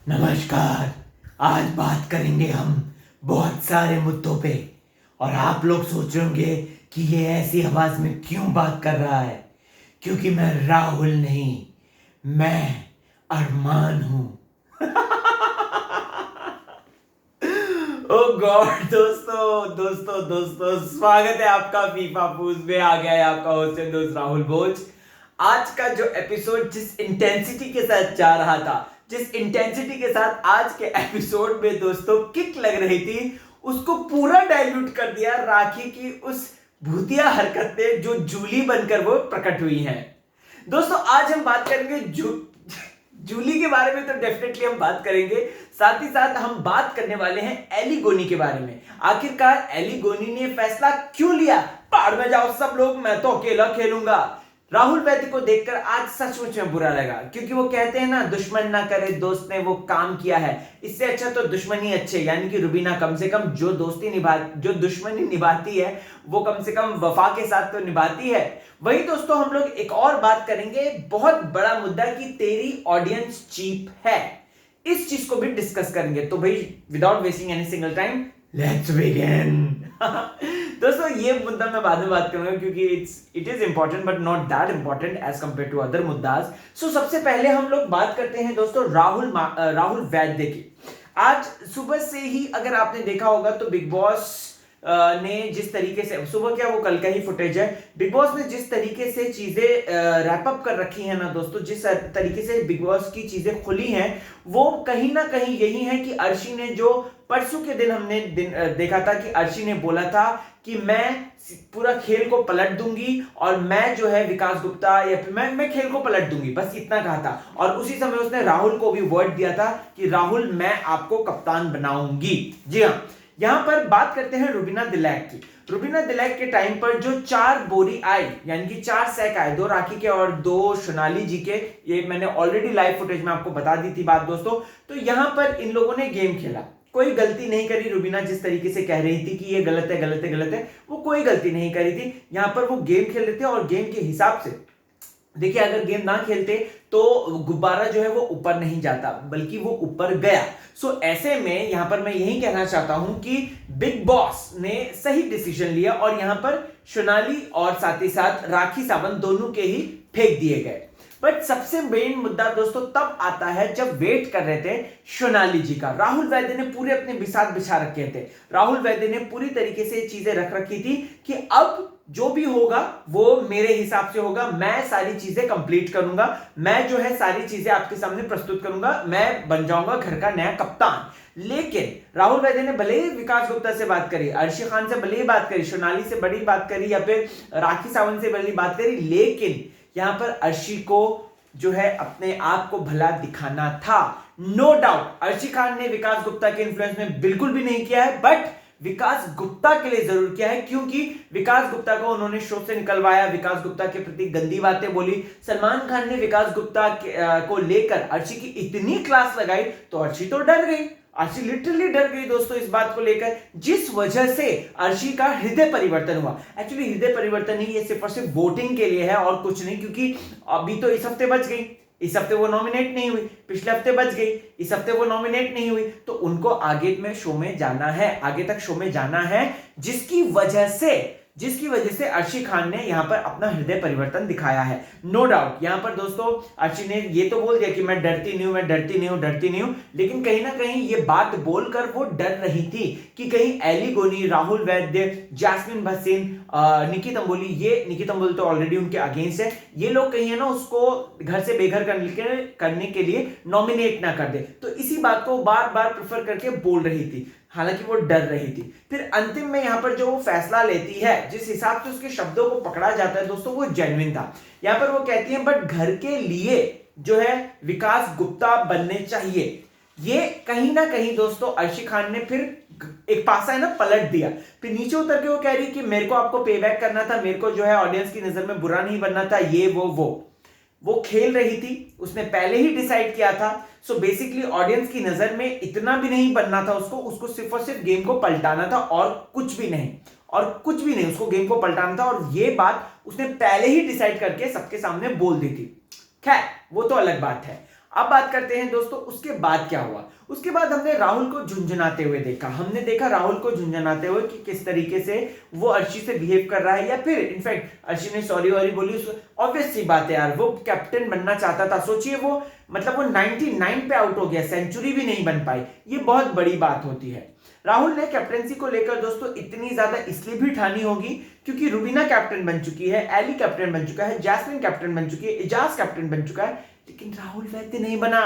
नमस्कार। आज बात करेंगे हम बहुत सारे मुद्दों पे। और आप लोग सोच रहे होंगे कि ये ऐसी आवाज में क्यों बात कर रहा है। क्योंकि मैं राहुल नहीं, मैं अरमान हूं। ओ गॉड, दोस्तों दोस्तों दोस्तों, स्वागत है आपका फीफा फूज में। आ गया है आपका होस्ट एंड दोस्त राहुल भोज। आज का जो एपिसोड जिस इंटेंसिटी के साथ जा रहा था, जिस इंटेंसिटी के साथ आज के एपिसोड में दोस्तों किक लग रही थी, उसको पूरा डाइल्यूट कर दिया राखी की उस भूतिया हरकतें जो जूली बनकर वो प्रकट हुई हैं। दोस्तों आज हम बात करेंगे जूली के बारे में, तो डेफिनेटली हम बात करेंगे। साथ ही साथ हम बात करने वाले हैं एली गोनी के बारे में। आखिरकार एली गोनी ने फैसला क्यों लिया? पहाड़ में जाओ सब लोग, मैं तो अकेला खेलूंगा। राहुल वैद्य को देखकर आज सचमुच में बुरा लगा, क्योंकि वो कहते हैं ना, दुश्मन ना करे दोस्त ने वो काम किया है। इससे अच्छा तो दुश्मनी अच्छे, यानी कि रुबीना कम से कम जो दुश्मनी निभाती है वो कम से कम वफा के साथ तो निभाती है। वही दोस्तों हम लोग एक और बात करेंगे, बहुत बड़ा मुद्दा कि तेरी ऑडियंस चीप है। इस चीज को भी डिस्कस करेंगे। तो भाई without wasting any single time, let's begin. दोस्तों ये मुद्दा मैं बाद में बात करूंगा, क्योंकि it is important but not that important as compare to other मुद्दास। सो सबसे पहले हम लोग बात करते हैं दोस्तों राहुल वैद्य की। आज सुबह से ही अगर आपने देखा होगा तो बिग बॉस ने जिस तरीके से, सुबह क्या वो कल का ही फुटेज है, बिग बॉस ने जिस तरीके से चीजें रैप अप कर रखी हैं ना दोस्तों, जिस तरीके से बिग बॉस की चीजें खुली हैं, वो कहीं ना कहीं यही है कि अर्शी ने जो परसों के दिन हमने देखा था कि अर्शी ने बोला था कि मैं पूरा खेल को पलट दूंगी और मैं जो है विकास गुप्ता या फिर मैं खेल को पलट दूंगी, बस इतना कहा था। और उसी समय उसने राहुल को भी वर्ड दिया था कि राहुल मैं आपको कप्तान बनाऊंगी। जी हाँ, यहां पर बात करते हैं रुबीना दिलैक की। रुबीना दिलैक के टाइम पर जो 4 बोरी आई, यानी कि 4 सैक आए, 2 राखी के और 2 सोनाली जी के, ये मैंने ऑलरेडी लाइव फुटेज में आपको बता दी थी बात दोस्तों। तो यहां पर इन लोगों ने गेम खेला, कोई गलती नहीं करी। रुबीना जिस तरीके से कह रही थी कि ये गलत है गलत है गलत है, वो कोई गलती नहीं करी थी। यहां पर वो गेम खेल रहे थे और गेम के हिसाब से देखिए, अगर गेम ना खेलते तो गुब्बारा जो है वो ऊपर नहीं जाता, बल्कि वो ऊपर गया। सो ऐसे में यहां पर मैं यही कहना चाहता हूं कि बिग बॉस ने सही डिसीजन लिया और यहां पर सोनाली और साथ ही साथ राखी सावंत दोनों के ही फेंक दिए गए। बट सबसे मेन मुद्दा दोस्तों तब आता है जब वेट कर रहे थे सोनाली जी का। राहुल वैद्य ने पूरे अपने बिसात बिछा रखे थे। राहुल वैद्य ने पूरी तरीके से चीजें रख रखी थी कि अब जो भी होगा वो मेरे हिसाब से होगा, मैं सारी चीजें कंप्लीट करूंगा, मैं जो है सारी चीजें आपके सामने प्रस्तुत करूंगा, मैं बन जाऊंगा घर का नया कप्तान। लेकिन राहुल वैद्य ने भले ही विकास गुप्ता से बात करी, अर्शी खान से भले ही बात करी, सोनाली से बड़ी बात करी या फिर राखी सावंत से भले बात करी, लेकिन यहां पर अर्शी को जो है अपने आप को भला दिखाना था। नो डाउट अर्शी खान ने विकास गुप्ता के इन्फ्लुएंस में बिल्कुल भी नहीं किया है, बट विकास गुप्ता के लिए जरूर किया है, क्योंकि विकास गुप्ता को उन्होंने शो से निकलवाया, विकास गुप्ता के प्रति गंदी बातें बोली। सलमान खान ने विकास गुप्ता को लेकर अर्शी की इतनी क्लास लगाई तो अर्शी तो डर गई, अर्शी लिटरली डर गई दोस्तों इस बात को लेकर, जिस वजह से अर्शी का हृदय परिवर्तन हुआ। एक्चुअली हृदय परिवर्तन नहीं, ये सिर्फ और सिर्फ वोटिंग के लिए है और कुछ नहीं, क्योंकि अभी तो इस हफ्ते बच गई, इस हफ्ते वो नॉमिनेट नहीं हुई, पिछले हफ्ते बच गई, इस हफ्ते वो नॉमिनेट नहीं हुई, तो उनको आगे में शो में जाना है, आगे तक शो में जाना है, जिसकी वजह से अर्शी खान ने यहां पर अपना हृदय परिवर्तन दिखाया है। नो डाउट यहां पर दोस्तों अर्शी ने ये तो बोल दिया कि मैं डरती नहीं हूं, मैं डरती नहीं हूं, डरती नहीं हूं, लेकिन कहीं ना कहीं ये बात बोलकर वो डर रही थी कि कहीं एली गोनी, राहुल वैद्य, जैस्मिन भसीन, निकी तंबोली, ये निकी तंबोली तो ऑलरेडी उनके अगेंस्ट है, ये लोग कहीं है ना उसको घर से बेघर करने के लिए नॉमिनेट ना कर दे। तो इसी बात को बार बार प्रेफर करके बोल रही थी, हालांकि वो डर रही थी। फिर अंतिम में यहां पर जो वो फैसला लेती है, जिस हिसाब से उसके शब्दों को पकड़ा जाता है दोस्तों, वो जेन्युइन था। यहां पर वो कहती है बट घर के लिए जो है विकास गुप्ता बनने चाहिए। ये कहीं ना कहीं दोस्तों अर्शी खान ने फिर एक पासा है ना पलट दिया, फिर नीचे उतर के वो कह रही कि मेरे को आपको पे बैक करना था, मेरे को जो है ऑडियंस की नजर में बुरा नहीं बनना था, ये वो खेल रही थी, उसने पहले ही डिसाइड किया था। सो बेसिकली ऑडियंस की नजर में इतना भी नहीं बनना था उसको सिर्फ और सिर्फ गेम को पलटाना था और कुछ भी नहीं, उसको गेम को पलटाना था, और ये बात उसने पहले ही डिसाइड करके सबके सामने बोल दी थी। खैर वो तो अलग बात है। अब बात करते हैं दोस्तों उसके बाद क्या हुआ। उसके बाद हमने राहुल को झुंझुनाते हुए देखा, हमने देखा राहुल को झुंझुनाते हुए कि किस तरीके से वो अर्शी से बिहेव कर रहा है, या फिर इनफैक्ट अर्शी ने सॉरी वॉरी बोली। ऑब्वियस सी बात है यार, वो कैप्टन बनना चाहता था। सोचिए वो मतलब वो 99 पे आउट हो गया, सेंचुरी भी नहीं बन पाई, ये बहुत बड़ी बात होती है। राहुल ने कैप्टनसी को लेकर दोस्तों इतनी ज्यादा इसलिए भी ठानी होगी क्योंकि रुबीना कैप्टन बन चुकी है, एली कैप्टन बन चुका है, जैस्मिन कैप्टन बन चुकी है, इजाज कैप्टन बन चुका है, लेकिन राहुल वैद्य नहीं बना।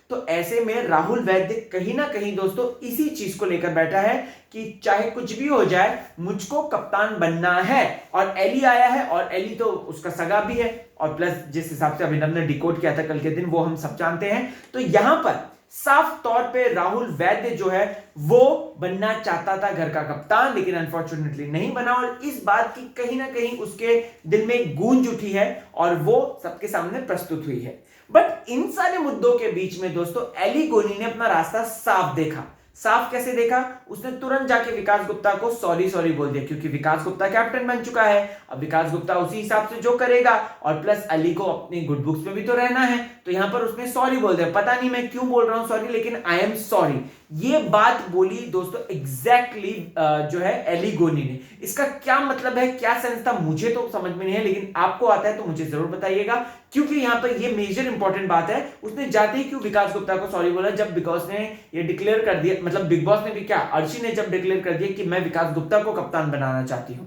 तो ऐसे में राहुल वैद्य कहीं ना कहीं दोस्तों इसी चीज को लेकर बैठा है कि चाहे कुछ भी हो जाए मुझको कप्तान बनना है। और एली आया है, और एली तो उसका सगा भी है, और प्लस जिस हिसाब से अभिनव ने डिकोड किया था कल के दिन वो हम सब जानते हैं। तो यहां पर साफ तौर पे राहुल वैद्य जो है वो बनना चाहता था घर का कप्तान, लेकिन अनफॉर्चुनेटली नहीं बना। और इस बात की कहीं ना कहीं उसके दिल में गूंज उठी है और वो सबके सामने प्रस्तुत हुई है। बट इन सारे मुद्दों के बीच में दोस्तों एली गोनी ने अपना रास्ता साफ देखा। साफ कैसे देखा? उसने तुरंत जाके विकास गुप्ता को सॉरी सॉरी बोल दिया, क्योंकि विकास गुप्ता कैप्टन बन चुका है। अब विकास गुप्ता उसी हिसाब से जो करेगा, और प्लस अली को अपनी गुड बुक्स में भी तो रहना है, तो यहां पर उसने सॉरी बोल दिया। पता नहीं मैं क्यों बोल रहा हूं सॉरी, लेकिन आई एम सॉरी, ये बात बोली दोस्तों एग्जैक्टली जो है एली गोनी ने। इसका क्या मतलब है, क्या सेंस था, मुझे तो समझ में नहीं है, लेकिन आपको आता है तो मुझे जरूर बताइएगा, क्योंकि यहां पर ये मेजर इंपॉर्टेंट बात है। उसने जाते ही क्यों विकास गुप्ता को सॉरी बोला, जब बिग बॉस ने ये डिक्लेयर कर दिया, मतलब बिग बॉस ने भी क्या, अर्शी ने जब डिक्लेयर कर दिया कि मैं विकास गुप्ता को कप्तान बनाना चाहती हूं।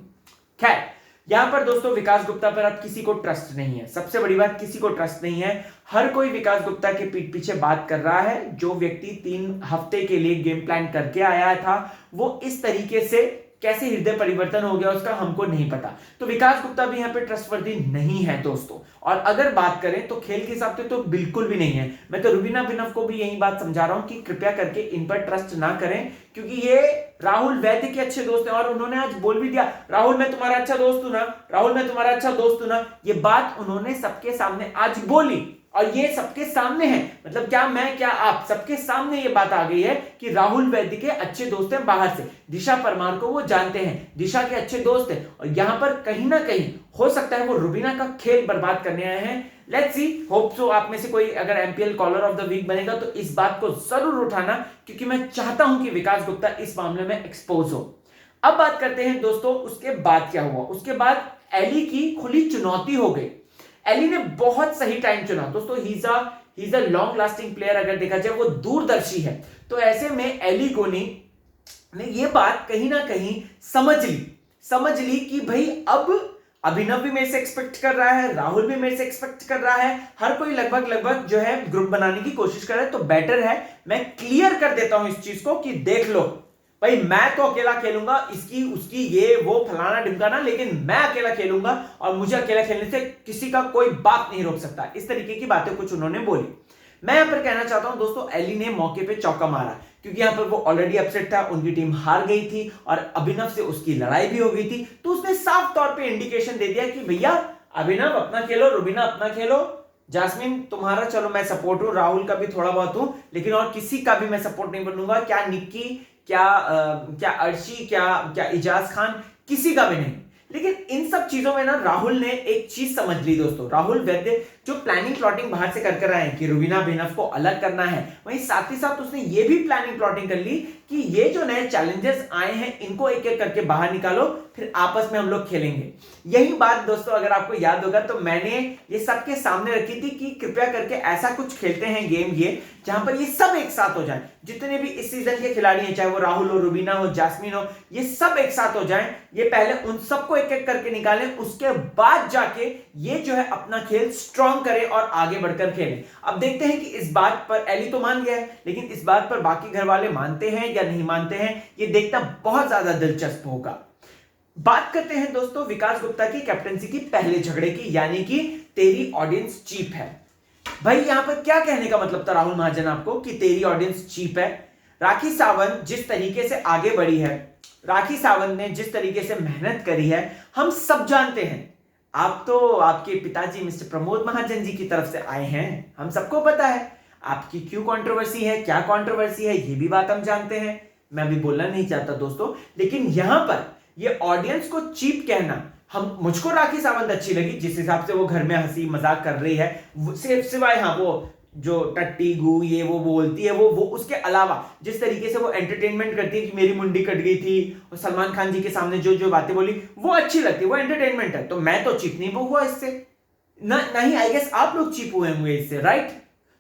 खैर यहां पर दोस्तों विकास गुप्ता पर अब किसी को ट्रस्ट नहीं है, सबसे बड़ी बात किसी को ट्रस्ट नहीं है। हर कोई विकास गुप्ता के पीठ पीछे बात कर रहा है। जो व्यक्ति 3 हफ्ते के लिए गेम प्लान करके आया था वो इस तरीके से कैसे हृदय परिवर्तन हो गया उसका हमको नहीं पता। तो विकास गुप्ता भी यहाँ पे ट्रस्टवर्दी नहीं है दोस्तों। और अगर बात करें तो खेल के हिसाब से तो बिल्कुल भी नहीं है। मैं तो रुबीना अभिनव को भी यही बात समझा रहा हूं कि कृपया करके इन पर ट्रस्ट ना करें, क्योंकि ये राहुल वैद्य के अच्छे दोस्त हैं। और उन्होंने आज बोल भी दिया, राहुल मैं तुम्हारा अच्छा दोस्त हूं ना, राहुल मैं तुम्हारा अच्छा दोस्त हूं ना, ये बात उन्होंने सबके सामने आज बोली। और ये सबके सामने है, मतलब क्या मैं क्या आप सबके सामने ये बात आ गई है कि राहुल वैद्य के अच्छे दोस्त हैं बाहर से। दिशा परमार को वो जानते हैं, दिशा के अच्छे दोस्त हैं, और यहां पर कहीं ना कहीं हो सकता है वो रुबीना का खेल बर्बाद करने आए हैं। लेट्स सी, होप सो आप में से कोई अगर MPL caller of the week बनेगा तो इस बात को जरूर उठाना, क्योंकि मैं चाहता हूं कि विकास गुप्ता इस मामले में एक्सपोज हो। अब बात करते हैं दोस्तों उसके बाद क्या हुआ। उसके बाद एली की खुली चुनौती हो गई। एली ने बहुत सही टाइम चुना दोस्तों। ही is a long lasting player, अगर देखा जाए वो दूरदर्शी है। तो ऐसे में एली गोनी ने ये बात कहीं ना कहीं समझ ली कि भाई अब अभिनव भी मेरे से एक्सपेक्ट कर रहा है, राहुल भी मेरे से एक्सपेक्ट कर रहा है, हर कोई लगभग जो है ग्रुप बनाने की कोशिश कर रहा है। तो बेटर है मैं क्लियर कर देता हूं इस चीज को कि देख लो भाई, मैं तो अकेला खेलूंगा, इसकी उसकी ये वो फलाना ढिमकाना, लेकिन मैं अकेला खेलूंगा और मुझे अकेला खेलने से किसी का कोई बात नहीं रोक सकता। इस तरीके की बातें कुछ उन्होंने बोली। मैं यहां पर कहना चाहता हूं दोस्तों, एली ने मौके पे चौका मारा, क्योंकि यहां पर वो ऑलरेडी अपसेट था, उनकी टीम हार गई थी और अभिनव से उसकी लड़ाई भी हो गई थी। तो उसने साफ तौर पर इंडिकेशन दे दिया कि भैया अभिनव अपना खेलो, रुबीना अपना खेलो, जास्मिन तुम्हारा चलो मैं सपोर्ट हूं, राहुल का भी थोड़ा बहुत हूं, लेकिन और किसी का भी मैं सपोर्ट नहीं बनूंगा। क्या निक्की, क्या अर्शी, क्या इजाज खान, किसी का भी नहीं। लेकिन इन सब चीजों में ना राहुल ने एक चीज समझ ली दोस्तों। राहुल वैद्य जो प्लानिंग प्लॉटिंग बाहर से कर रहे हैं कि रुबीना अभिनव को अलग करना है, वहीं साथ ही साथ उसने ये भी प्लानिंग प्लॉटिंग कर ली कि ये जो नए चैलेंजर्स आए हैं इनको एक एक करके बाहर निकालो, फिर आपस में हम लोग खेलेंगे। यही बात दोस्तों अगर आपको याद होगा तो मैंने ये सबके सामने रखी थी कि कृपया करके ऐसा कुछ खेलते हैं गेम ये, जहां पर ये सब एक साथ हो जाए। जितने भी इस सीजन के खिलाड़ी हैं, चाहे वो राहुल हो, रुबीना हो, जास्मिन हो, ये सब एक साथ हो जाएं। ये पहले उन सबको एक एक करके निकालें, उसके बाद जाके ये जो है अपना खेल स्ट्रॉन्ग करें और आगे बढ़कर खेलें। अब देखते हैं कि इस बात पर एली तो मान गया है, लेकिन इस बात पर बाकी घर वाले मानते हैं या नहीं मानते हैं, ये देखना बहुत ज्यादा दिलचस्प होगा। बात करते हैं दोस्तों विकास गुप्ता की कैप्टनसी की पहले झगड़े की, यानी कि तेरी ऑडियंस चीप है। भाई यहां पर क्या कहने का मतलब था राहुल महाजन आपको कि तेरी ऑडियंस चीप है? राखी सावंत जिस तरीके से आगे बढ़ी है, राखी सावंत ने जिस तरीके से मेहनत करी है, हम सब जानते हैं। आप तो आपके पिताजी मिस्टर प्रमोद महाजन जी की तरफ से आए हैं, हम सबको पता है आपकी क्यों कंट्रोवर्सी है, क्या कंट्रोवर्सी है, ये भी बात हम जानते हैं। मैं अभी बोलना नहीं चाहता दोस्तों, लेकिन यहां पर ये ऑडियंस को चीप कहना, हम मुझको राखी सावंत अच्छी लगी जिस हिसाब से वो घर में हंसी मजाक कर रही है, सिवाय हाँ वो जो टट्टी गू ये वो बोलती है, वो उसके अलावा जिस तरीके से वो एंटरटेनमेंट करती है कि मेरी मुंडी कट गई थी और सलमान खान जी के सामने जो जो बातें बोली वो अच्छी लगती है, वो एंटरटेनमेंट है। तो मैं तो चीप नहीं हुआ इससे, नहीं आई गेस आप लोग चीप हुए होंगे इससे, राइट?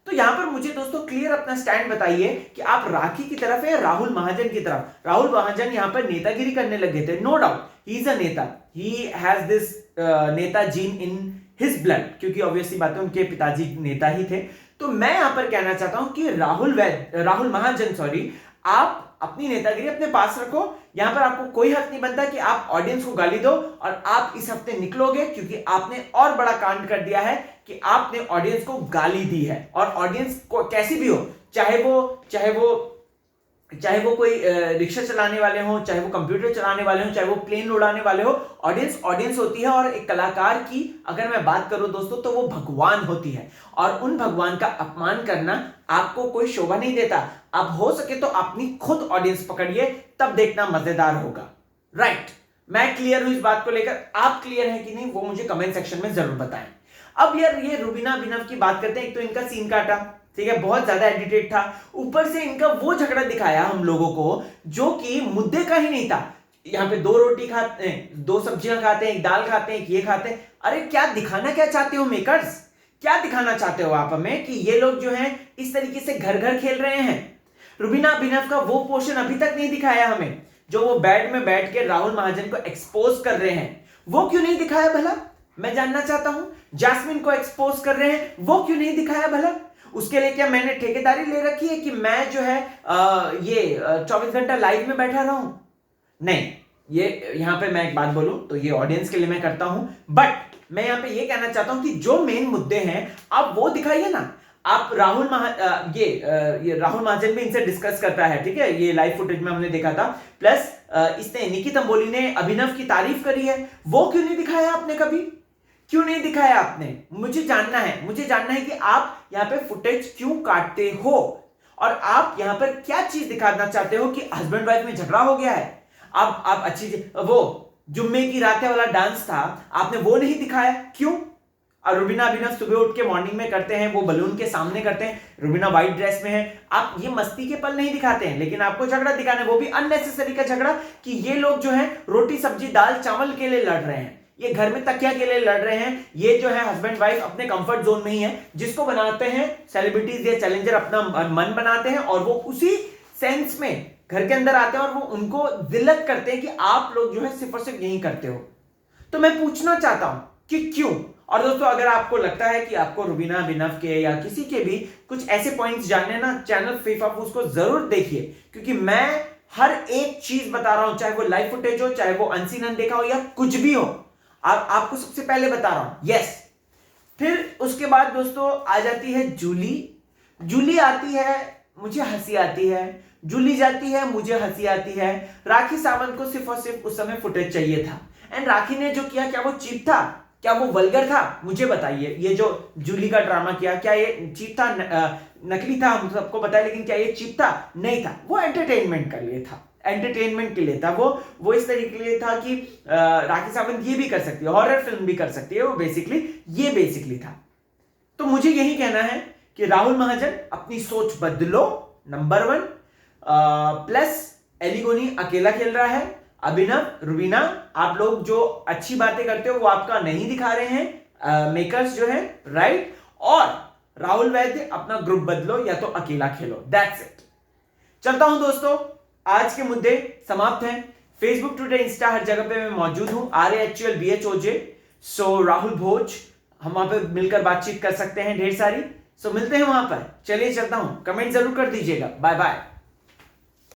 तो यहां पर मुझे दोस्तों क्लियर अपना स्टैंड बताइए कि आप राखी की तरफ है या राहुल महाजन की तरफ। राहुल महाजन यहां पर नेतागिरी करने लगे थे, no doubt he is a neta, he has this neta gene in his blood, क्योंकि ऑब्वियसली बात है उनके पिताजी नेता ही थे। तो मैं यहां पर कहना चाहता हूं कि राहुल महाजन सॉरी, आप अपनी नेतागिरी अपने पास रखो। यहां पर आपको कोई हक नहीं बनता कि आप ऑडियंस को गाली दो और आप इस हफ्ते निकलोगे, क्योंकि आपने और बड़ा कांड कर दिया है कि आपने ऑडियंस को गाली दी है। और ऑडियंस को कैसी भी हो, चाहे वो कोई रिक्शा चलाने वाले हो, चाहे वो कंप्यूटर चलाने वाले हो, चाहे वो प्लेन उड़ाने वाले हो, ऑडियंस होती है। और एक कलाकार की अगर मैं बात करूं दोस्तों तो वो भगवान होती है, और उन भगवान का अपमान करना आपको कोई शोभा नहीं देता। आप हो सके तो अपनी खुद ऑडियंस पकड़िए, तब देखना मजेदार होगा, राइट? मैं क्लियर हूं इस बात को लेकर, आप क्लियर है कि नहीं वो मुझे कमेंट सेक्शन में जरूर बताएं। अब यार ये रुबीना अभिनव की बात करते हैं। एक तो इनका सीन काटा, ठीक है, बहुत ज्यादा एडिटेड था, ऊपर से इनका वो झगड़ा दिखाया हम लोगों को जो कि मुद्दे का ही नहीं था। यहाँ पे 2 रोटी खाते हैं, 2 सब्जियां खाते हैं, 1 दाल खाते हैं, 1 ये खाते हैं। अरे क्या दिखाना क्या चाहते हो मेकर्स, क्या दिखाना चाहते हो आप हमें कि ये लोग जो हैं इस तरीके से घर घर खेल रहे हैं? रुबीना अभिनव का वो पोर्शन अभी तक नहीं दिखाया हमें, जो वो बेड में बैठ के राहुल महाजन को एक्सपोज कर रहे हैं, वो क्यों नहीं दिखाया भला? मैं जानना चाहता हूं। जैस्मिन को एक्सपोज कर रहे हैं, वो क्यों नहीं दिखाया भला? उसके लिए क्या मैंने ठेकेदारी ले रखी है कि मैं जो है 24 घंटा लाइव में बैठा रहूं? नहीं, ये यहां पे मैं एक बात बोलूं तो ये ऑडियंस के लिए मैं करता हूं, बट मैं यहां पे ये कहना चाहता हूं कि जो मेन मुद्दे हैं आप वो दिखाइए ना। आप राहुल महाजन भी इनसे डिस्कस करता है, ठीक है, ये लाइव फुटेज में हमने देखा था। प्लस इसने निकी तंबोली ने अभिनव की तारीफ करी है, वो क्यों नहीं दिखाया आपने? कभी क्यों नहीं दिखाया आपने? मुझे जानना है कि आप यहाँ पे फुटेज क्यों काटते हो और आप यहाँ पर क्या चीज दिखाना चाहते हो कि हस्बैंड वाइफ में झगड़ा हो गया है। आप अच्छी वो जुम्मे की रातें वाला डांस था, आपने वो नहीं दिखाया, क्यों? और रुबीना अभिनव सुबह उठ के मॉर्निंग में करते हैं, वो बलून के सामने करते हैं, रुबीना व्हाइट ड्रेस में है, आप ये मस्ती के पल नहीं दिखाते हैं, लेकिन आपको झगड़ा दिखाना है, वो भी अननेसेसरी का झगड़ा कि ये लोग जो है रोटी सब्जी दाल चावल के लिए लड़ रहे हैं, ये घर में तकिया के लिए लड़ रहे हैं। ये जो है हस्बैंड वाइफ अपने कंफर्ट जोन में ही है, जिसको बनाते हैं सेलिब्रिटीज या चैलेंजर अपना मन बनाते हैं, और वो उसी सेंस में घर के अंदर आते हैं और वो उनको दिल्लत करते हैं कि आप लोग जो है सिर्फ और सिर्फ यही करते हो। तो मैं पूछना चाहता हूं कि क्यों? और दोस्तों अगर आपको लगता है कि आपको रुबीना अभिनव के या किसी के भी कुछ ऐसे पॉइंट्स जानने ना, चैनल फीफा फूज को जरूर देखिए, क्योंकि मैं हर एक चीज बता रहा हूं, चाहे वो लाइव फुटेज हो, चाहे वो अनसीन अनदेखा हो, या कुछ भी हो, आपको सबसे पहले बता रहा हूं। यस, फिर उसके बाद दोस्तों आ जाती है जूली आती है, मुझे हंसी आती है, जूली जाती है, मुझे हंसी आती है। राखी सावंत को सिर्फ और सिर्फ उस समय फुटेज चाहिए था, एंड राखी ने जो किया, क्या वो चीप था? क्या वो वल्गर था? मुझे बताइए, ये जो जूली का ड्रामा किया, क्या ये चीप था? नकली था, हम सबको बताया, लेकिन क्या ये चीप था? नहीं था, वो एंटरटेनमेंट के लिए था, एंटरटेनमेंट के लिए था। वो इस तरीके के लिए था कि राखी सावंत ये भी कर सकती है, हॉरर फिल्म भी कर सकती है, वो बेसिकली था। तो मुझे यही कहना है कि राहुल महाजन अपनी सोच बदलो, नंबर 1। प्लस एलिगोनी अकेला खेल रहा है, अभिनव रुबीना आप लोग जो अच्छी बातें करते हो वो आपका नहीं दिखा रहे हैं मेकर्स जो है, राइट? और राहुल वैद्य अपना ग्रुप बदलो या तो अकेला खेलो, दैट्स इट। चलता हूं दोस्तों, आज के मुद्दे समाप्त हैं। फेसबुक, ट्विटर, इंस्टा हर जगह पे मैं मौजूद हूं, RAHULBHOJ। सो राहुल भोज, हम वहां पे मिलकर बातचीत कर सकते हैं ढेर सारी। सो मिलते हैं वहां पर। चलिए चलता हूं, कमेंट जरूर कर दीजिएगा। Bye bye.